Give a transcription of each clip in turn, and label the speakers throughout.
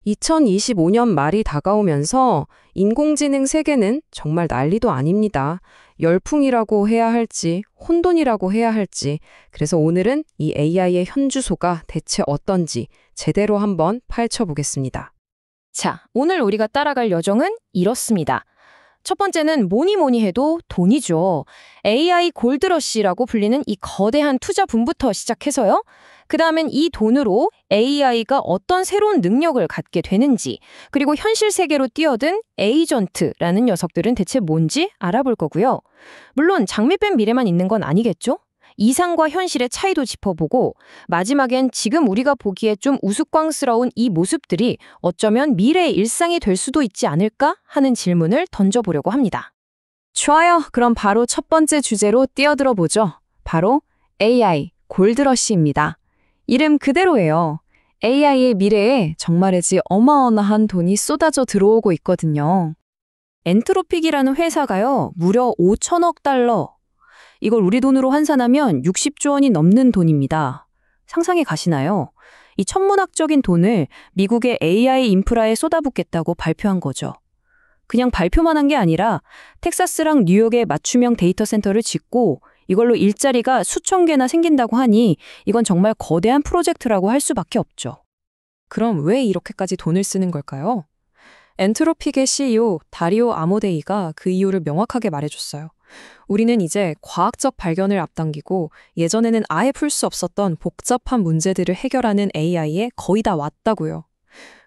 Speaker 1: 2025년 말이 다가오면서 인공지능 세계는 정말 난리도 아닙니다. 열풍이라고 해야 할지, 혼돈이라고 해야 할지. 그래서 오늘은 이 AI의 현주소가 대체 어떤지 제대로 한번 파헤쳐보겠습니다.
Speaker 2: 자, 오늘 우리가 따라갈 여정은 이렇습니다. 첫 번째는 뭐니 뭐니 해도 돈이죠. AI 골드러시라고 불리는 이 거대한 투자 붐부터 시작해서요. 그 다음엔 이 돈으로 AI가 어떤 새로운 능력을 갖게 되는지, 그리고 현실 세계로 뛰어든 에이전트라는 녀석들은 대체 뭔지 알아볼 거고요. 물론 장밋빛 미래만 있는 건 아니겠죠? 이상과 현실의 차이도 짚어보고 마지막엔 지금 우리가 보기에 좀 우스꽝스러운 이 모습들이 어쩌면 미래의 일상이 될 수도 있지 않을까 하는 질문을 던져보려고 합니다.
Speaker 3: 좋아요. 그럼 바로 첫 번째 주제로 뛰어들어 보죠. 바로 AI 골드러시입니다. 이름 그대로예요. AI의 미래에 정말이지 어마어마한 돈이 쏟아져 들어오고 있거든요.
Speaker 2: 엔트로픽이라는 회사가요, 무려 5천억 달러. 이걸 우리 돈으로 환산하면 60조 원이 넘는 돈입니다. 상상이 가시나요? 이 천문학적인 돈을 미국의 AI 인프라에 쏟아붓겠다고 발표한 거죠. 그냥 발표만 한 게 아니라 텍사스랑 뉴욕에 맞춤형 데이터 센터를 짓고 이걸로 일자리가 수천 개나 생긴다고 하니 이건 정말 거대한 프로젝트라고 할 수밖에 없죠.
Speaker 3: 그럼 왜 이렇게까지 돈을 쓰는 걸까요? 엔트로픽의 CEO 다리오 아모데이가 그 이유를 명확하게 말해줬어요. 우리는 이제 과학적 발견을 앞당기고 예전에는 아예 풀 수 없었던 복잡한 문제들을 해결하는 AI에 거의 다 왔다고요.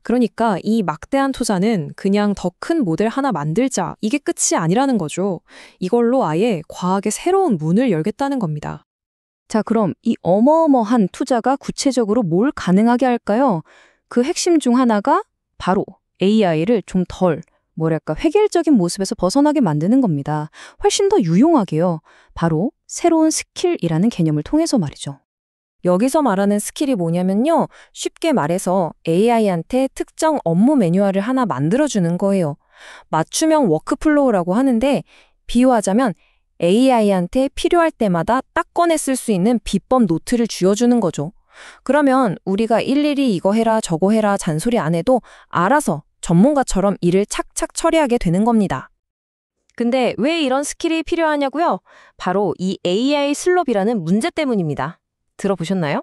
Speaker 3: 그러니까 이 막대한 투자는 그냥 더 큰 모델 하나 만들자, 이게 끝이 아니라는 거죠. 이걸로 아예 과학의 새로운 문을 열겠다는 겁니다.
Speaker 2: 자, 그럼 이 어마어마한 투자가 구체적으로 뭘 가능하게 할까요? 그 핵심 중 하나가 바로 AI를 좀 덜, 획일적인 모습에서 벗어나게 만드는 겁니다. 훨씬 더 유용하게요. 바로 새로운 스킬이라는 개념을 통해서 말이죠. 여기서 말하는 스킬이 뭐냐면요. 쉽게 말해서 AI한테 특정 업무 매뉴얼을 하나 만들어주는 거예요. 맞춤형 워크플로우라고 하는데 비유하자면 AI한테 필요할 때마다 딱 꺼내 쓸 수 있는 비법 노트를 쥐어주는 거죠. 그러면 우리가 일일이 이거 해라 저거 해라 잔소리 안 해도 알아서 전문가처럼 일을 착착 처리하게 되는 겁니다. 근데 왜 이런 스킬이 필요하냐고요? 바로 이 AI 슬롭이라는 문제 때문입니다. 들어보셨나요?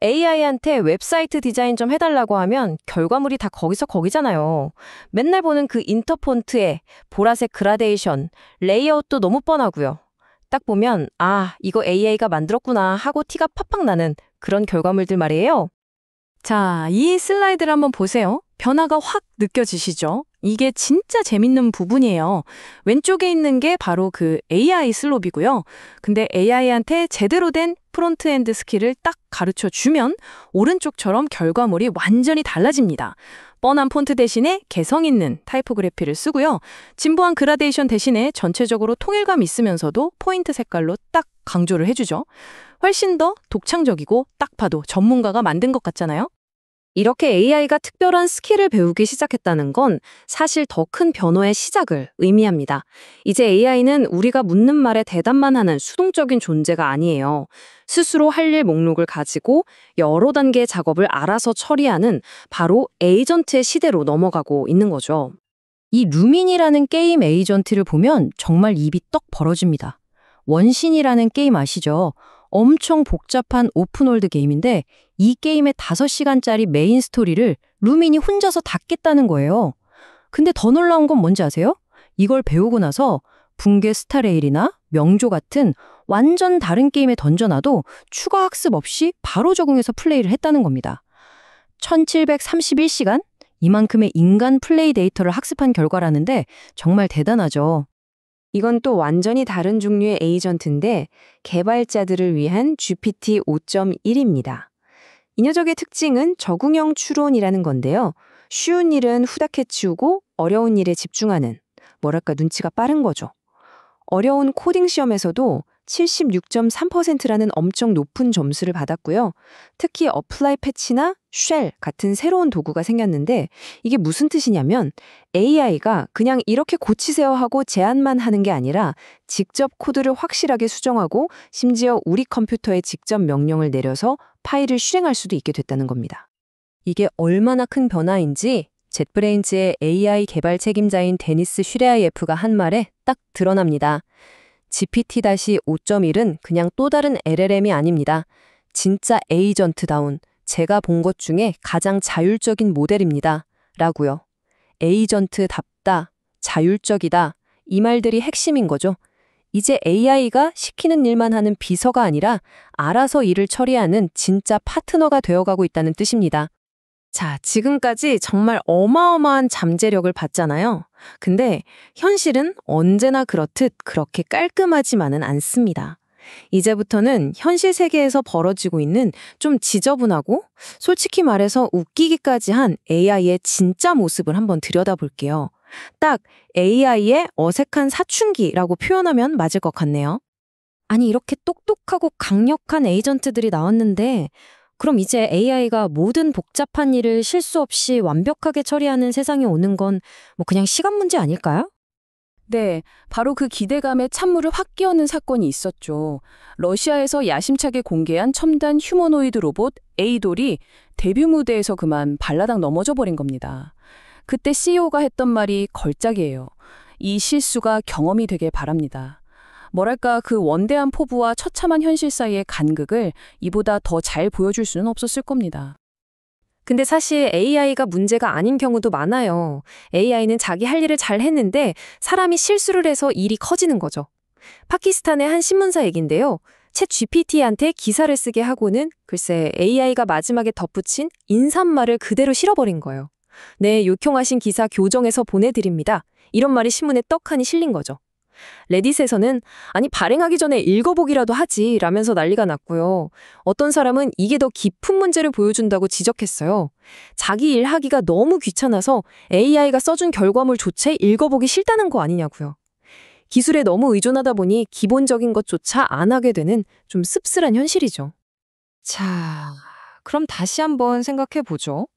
Speaker 2: AI한테 웹사이트 디자인 좀 해달라고 하면 결과물이 다 거기서 거기잖아요. 맨날 보는 그 인터폰트에 보라색 그라데이션, 레이아웃도 너무 뻔하고요. 딱 보면 아, 이거 AI가 만들었구나 하고 티가 팍팍 나는 그런 결과물들 말이에요.
Speaker 3: 자, 이 슬라이드를 한번 보세요. 변화가 확 느껴지시죠? 이게 진짜 재밌는 부분이에요. 왼쪽에 있는 게 바로 그 AI 슬롭이고요. 근데 AI한테 제대로 된 프론트엔드 스킬을 딱 가르쳐 주면 오른쪽처럼 결과물이 완전히 달라집니다. 뻔한 폰트 대신에 개성 있는 타이포그래피를 쓰고요. 진보한 그라데이션 대신에 전체적으로 통일감 있으면서도 포인트 색깔로 딱 강조를 해주죠. 훨씬 더 독창적이고 딱 봐도 전문가가 만든 것 같잖아요?
Speaker 2: 이렇게 AI가 특별한 스킬을 배우기 시작했다는 건 사실 더 큰 변화의 시작을 의미합니다. 이제 AI는 우리가 묻는 말에 대답만 하는 수동적인 존재가 아니에요. 스스로 할 일 목록을 가지고 여러 단계의 작업을 알아서 처리하는 바로 에이전트의 시대로 넘어가고 있는 거죠. 이 루민이라는 게임 에이전트를 보면 정말 입이 떡 벌어집니다. 원신이라는 게임 아시죠? 엄청 복잡한 오픈월드 게임인데 이 게임의 5시간짜리 메인 스토리를 루민이 혼자서 다 깼다는 거예요. 근데 더 놀라운 건 뭔지 아세요? 이걸 배우고 나서 붕괴 스타레일이나 명조 같은 완전 다른 게임에 던져놔도 추가 학습 없이 바로 적응해서 플레이를 했다는 겁니다. 1731시간? 이만큼의 인간 플레이 데이터를 학습한 결과라는데 정말 대단하죠.
Speaker 1: 이건 또 완전히 다른 종류의 에이전트인데 개발자들을 위한 GPT 5.1입니다. 이 녀석의 특징은 적응형 추론이라는 건데요. 쉬운 일은 후딱 해치우고 어려운 일에 집중하는, 눈치가 빠른 거죠. 어려운 코딩 시험에서도 76.3%라는 엄청 높은 점수를 받았고요. 특히 어플라이 패치나 쉘 같은 새로운 도구가 생겼는데 이게 무슨 뜻이냐면 AI가 그냥 이렇게 고치세요 하고 제안만 하는 게 아니라 직접 코드를 확실하게 수정하고 심지어 우리 컴퓨터에 직접 명령을 내려서 파일을 실행할 수도 있게 됐다는 겁니다.
Speaker 2: 이게 얼마나 큰 변화인지 젯브레인즈의 AI 개발 책임자인 데니스 슈레아예프가 한 말에 딱 드러납니다. GPT-5.1은 그냥 또 다른 LLM이 아닙니다. 진짜 에이전트다운 제가 본 것 중에 가장 자율적인 모델입니다. 라고요. 에이전트답다, 자율적이다, 이 말들이 핵심인 거죠. 이제 AI가 시키는 일만 하는 비서가 아니라 알아서 일을 처리하는 진짜 파트너가 되어가고 있다는 뜻입니다.
Speaker 3: 자, 지금까지 정말 어마어마한 잠재력을 봤잖아요. 근데 현실은 언제나 그렇듯 그렇게 깔끔하지만은 않습니다. 이제부터는 현실 세계에서 벌어지고 있는 좀 지저분하고 솔직히 말해서 웃기기까지 한 AI의 진짜 모습을 한번 들여다볼게요. 딱 AI의 어색한 사춘기라고 표현하면 맞을 것 같네요.
Speaker 2: 아니, 이렇게 똑똑하고 강력한 에이전트들이 나왔는데 그럼 이제 AI가 모든 복잡한 일을 실수 없이 완벽하게 처리하는 세상이 오는 건 뭐 그냥 시간 문제 아닐까요?
Speaker 4: 네, 바로 그 기대감에 찬물을 확 끼얹는 사건이 있었죠. 러시아에서 야심차게 공개한 첨단 휴머노이드 로봇 에이돌이 데뷔 무대에서 그만 발라당 넘어져 버린 겁니다. 그때 CEO가 했던 말이 걸작이에요. 이 실수가 경험이 되길 바랍니다. 뭐랄까 그 원대한 포부와 처참한 현실 사이의 간극을 이보다 더 잘 보여줄 수는 없었을 겁니다.
Speaker 1: 근데 사실 AI가 문제가 아닌 경우도 많아요. AI는 자기 할 일을 잘 했는데 사람이 실수를 해서 일이 커지는 거죠. 파키스탄의 한 신문사 얘긴데요. 챗 GPT한테 기사를 쓰게 하고는 글쎄 AI가 마지막에 덧붙인 인사말을 그대로 실어버린 거예요. 네, 요청하신 기사 교정해서 보내드립니다. 이런 말이 신문에 떡하니 실린 거죠. 레딧에서는 아니 발행하기 전에 읽어보기라도 하지 라면서 난리가 났고요. 어떤 사람은 이게 더 깊은 문제를 보여준다고 지적했어요. 자기 일하기가 너무 귀찮아서 AI가 써준 결과물조차 읽어보기 싫다는 거 아니냐고요. 기술에 너무 의존하다 보니 기본적인 것조차 안 하게 되는 좀 씁쓸한 현실이죠.
Speaker 2: 자, 그럼 다시 한번 생각해 보죠.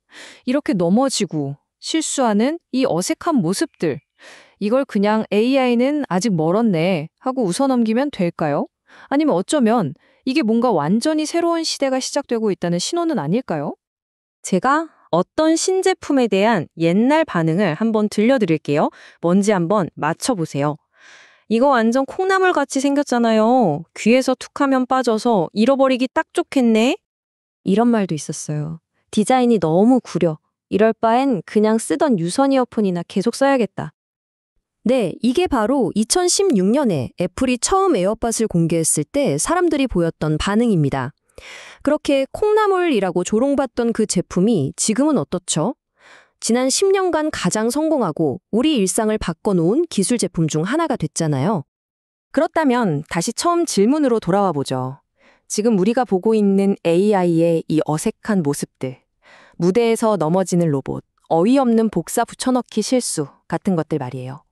Speaker 2: 이렇게 넘어지고 실수하는 이 어색한 모습들. 이걸 그냥 AI는 아직 멀었네 하고 웃어넘기면 될까요? 아니면 어쩌면 이게 뭔가 완전히 새로운 시대가 시작되고 있다는 신호는 아닐까요?
Speaker 1: 제가 어떤 신제품에 대한 옛날 반응을 한번 들려드릴게요. 뭔지 한번 맞춰보세요. 이거 완전 콩나물같이 생겼잖아요. 귀에서 툭하면 빠져서 잃어버리기 딱 좋겠네. 이런 말도 있었어요. 디자인이 너무 구려. 이럴 바엔 그냥 쓰던 유선 이어폰이나 계속 써야겠다. 네, 이게 바로 2016년에 애플이 처음 에어팟을 공개했을 때 사람들이 보였던 반응입니다. 그렇게 콩나물이라고 조롱받던 그 제품이 지금은 어떻죠? 지난 10년간 가장 성공하고 우리 일상을 바꿔놓은 기술 제품 중 하나가 됐잖아요. 그렇다면 다시 처음 질문으로 돌아와 보죠. 지금 우리가 보고 있는 AI의 이 어색한 모습들, 무대에서 넘어지는 로봇, 어이없는 복사 붙여넣기 실수 같은 것들 말이에요.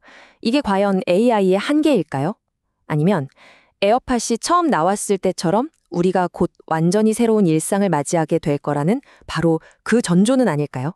Speaker 1: 이게 과연 AI의 한계일까요? 아니면 에어팟이 처음 나왔을 때처럼 우리가 곧 완전히 새로운 일상을 맞이하게 될 거라는 바로 그 전조는 아닐까요?